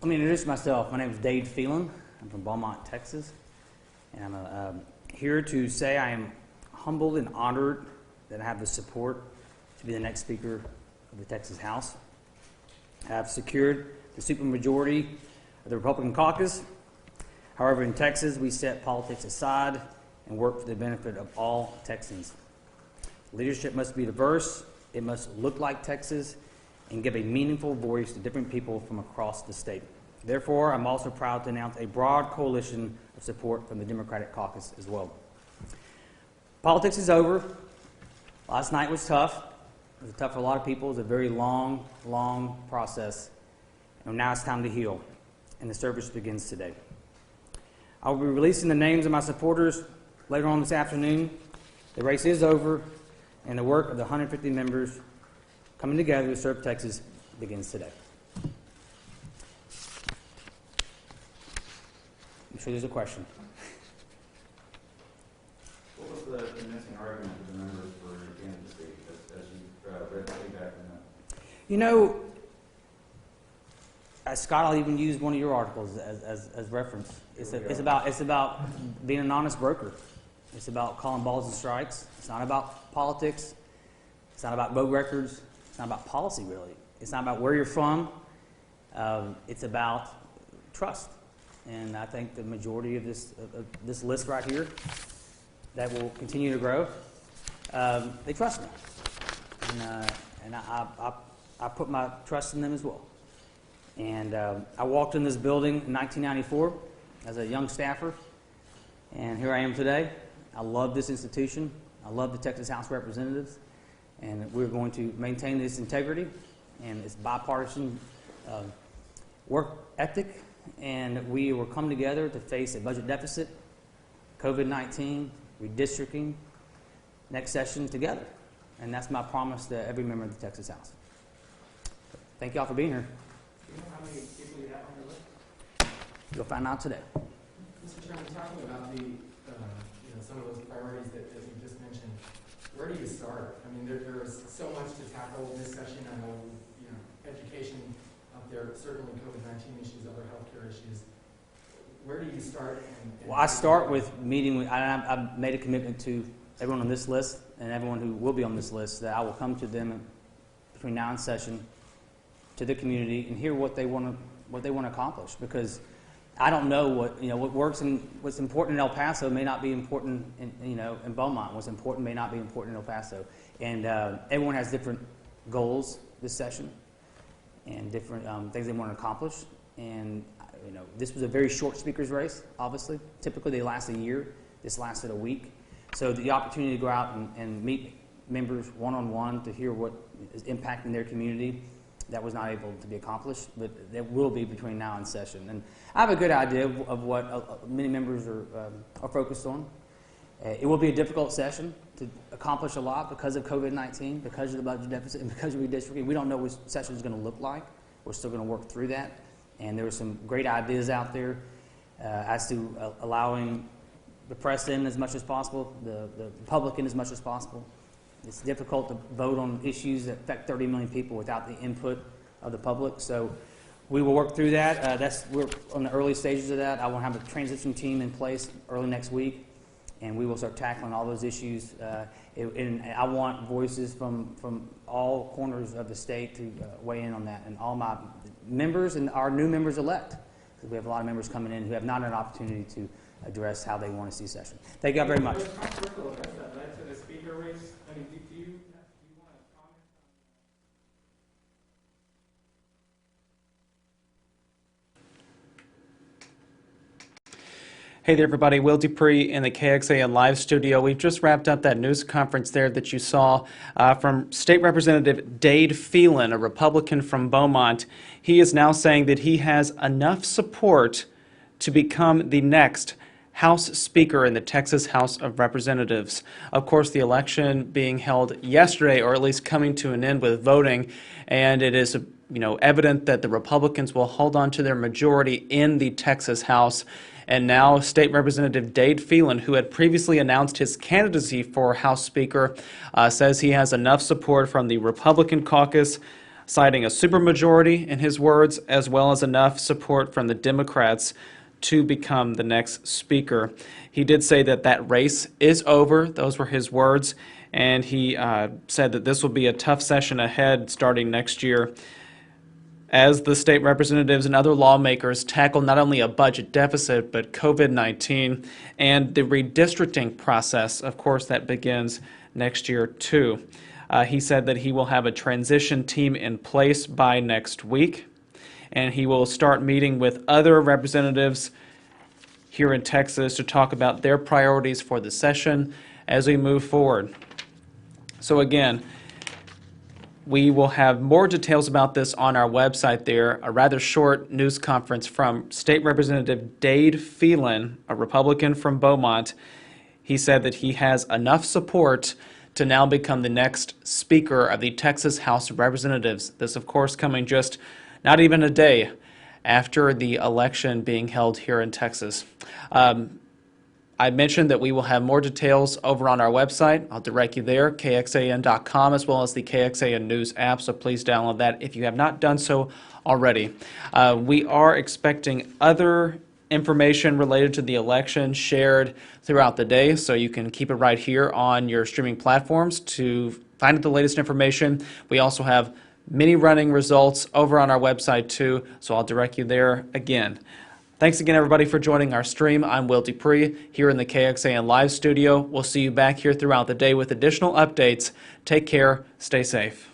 Let me introduce myself. My name is Dade Phelan. I'm from Beaumont, Texas. And I'm here to say I am humbled and honored that I have the support to be the next Speaker of the Texas House. I have secured the supermajority of the Republican caucus. However, in Texas, we set politics aside and work for the benefit of all Texans. Leadership must be diverse, it must look like Texas, and give a meaningful voice to different people from across the state. Therefore, I'm also proud to announce a broad coalition of support from the Democratic caucus as well. Politics is over. Last night was tough. It was tough for a lot of people. It was a very long, long process. And now it's time to heal, and the service begins today. I will be releasing the names of my supporters later on this afternoon. The race is over, and the work of the 150 members coming together to serve Texas begins today. I'm sure there's a question. What was the convincing argument of the members for your candidacy as you read the feedback from them? You know, Scott, I'll even use one of your articles as reference. It's about being an honest broker. It's about calling balls and strikes. It's not about politics. It's not about vote records. It's not about policy, really. It's not about where you're from. It's about trust. And I think the majority of this list right here that will continue to grow, they trust me. And I put my trust in them as well. And I walked in this building in 1994 as a young staffer, and here I am today. I love this institution. I love the Texas House of Representatives, and we're going to maintain this integrity and this bipartisan work ethic, and we will come together to face a budget deficit, COVID-19, redistricting, next session together. And that's my promise to every member of the Texas House. Thank you all for being here. Do you know how many people you have on your list? You'll find out today. Mr. Chairman, talking about the, some of those priorities that you just mentioned, where do you start? I mean, there is so much to tackle this session. I know, education up there, certainly COVID-19 issues, other healthcare issues. Where do you start? Well, I start with meeting with, I've made a commitment to everyone on this list and everyone who will be on this list that I will come to them between now and session, to the community, and hear what they want to accomplish, because I don't know what works and what's important in El Paso may not be important in Beaumont. What's important may not be important in El Paso, and everyone has different goals this session and different things they want to accomplish. And this was a very short speakers race. Obviously, typically they last a year. This lasted a week, so the opportunity to go out and meet members one-on-one to hear what is impacting their community, that was not able to be accomplished, but that will be between now and session. And I have a good idea of what many members are focused on. It will be a difficult session to accomplish a lot because of COVID-19, because of the budget deficit, and because of redistricting. We don't know what session is going to look like. We're still going to work through that. And there are some great ideas out there as to allowing the press in as much as possible, the public in as much as possible. It's difficult to vote on issues that affect 30 million people without the input of the public. So we will work through that. We're on the early stages of that. I will have a transition team in place early next week, and we will start tackling all those issues. And I want voices from all corners of the state to weigh in on that, and all my members and our new members elect, because we have a lot of members coming in who have not had an opportunity to address how they want to see session. Thank you all very much. How critical has that led to the speaker race? I mean, do you want to comment on? Hey there, everybody. Will Dupree in the KXAN live studio. We've just wrapped up that news conference there that you saw from State Representative Dade Phelan, a Republican from Beaumont. He is now saying that he has enough support to become the next House Speaker in the Texas House of Representatives. Of course, the election being held yesterday, or at least coming to an end with voting, and it is evident that the Republicans will hold on to their majority in the Texas House. And now State Representative Dade Phelan, who had previously announced his candidacy for House Speaker, says he has enough support from the Republican caucus citing a supermajority, in his words, as well as enough support from the Democrats to become the next speaker. He did say that that race is over. Those were his words. And he said that this will be a tough session ahead starting next year as the state representatives and other lawmakers tackle not only a budget deficit, but COVID-19 and the redistricting process, of course, that begins next year too. He said that he will have a transition team in place by next week, and he will start meeting with other representatives here in Texas to talk about their priorities for the session as we move forward. So again, we will have more details about this on our website there, a rather short news conference from State Representative Dade Phelan, a Republican from Beaumont. He said that he has enough support to now become the next Speaker of the Texas House of Representatives. This, of course, coming just not even a day after the election being held here in Texas. I mentioned that we will have more details over on our website. I'll direct you there, kxan.com, as well as the KXAN News app, so please download that if you have not done so already. We are expecting other information related to the election shared throughout the day, so you can keep it right here on your streaming platforms to find out the latest information. We also have many running results over on our website too, so I'll direct you there again. Thanks again, everybody, for joining our stream. I'm Will Dupree here in the KXAN Live studio. We'll see you back here throughout the day with additional updates. Take care. Stay safe.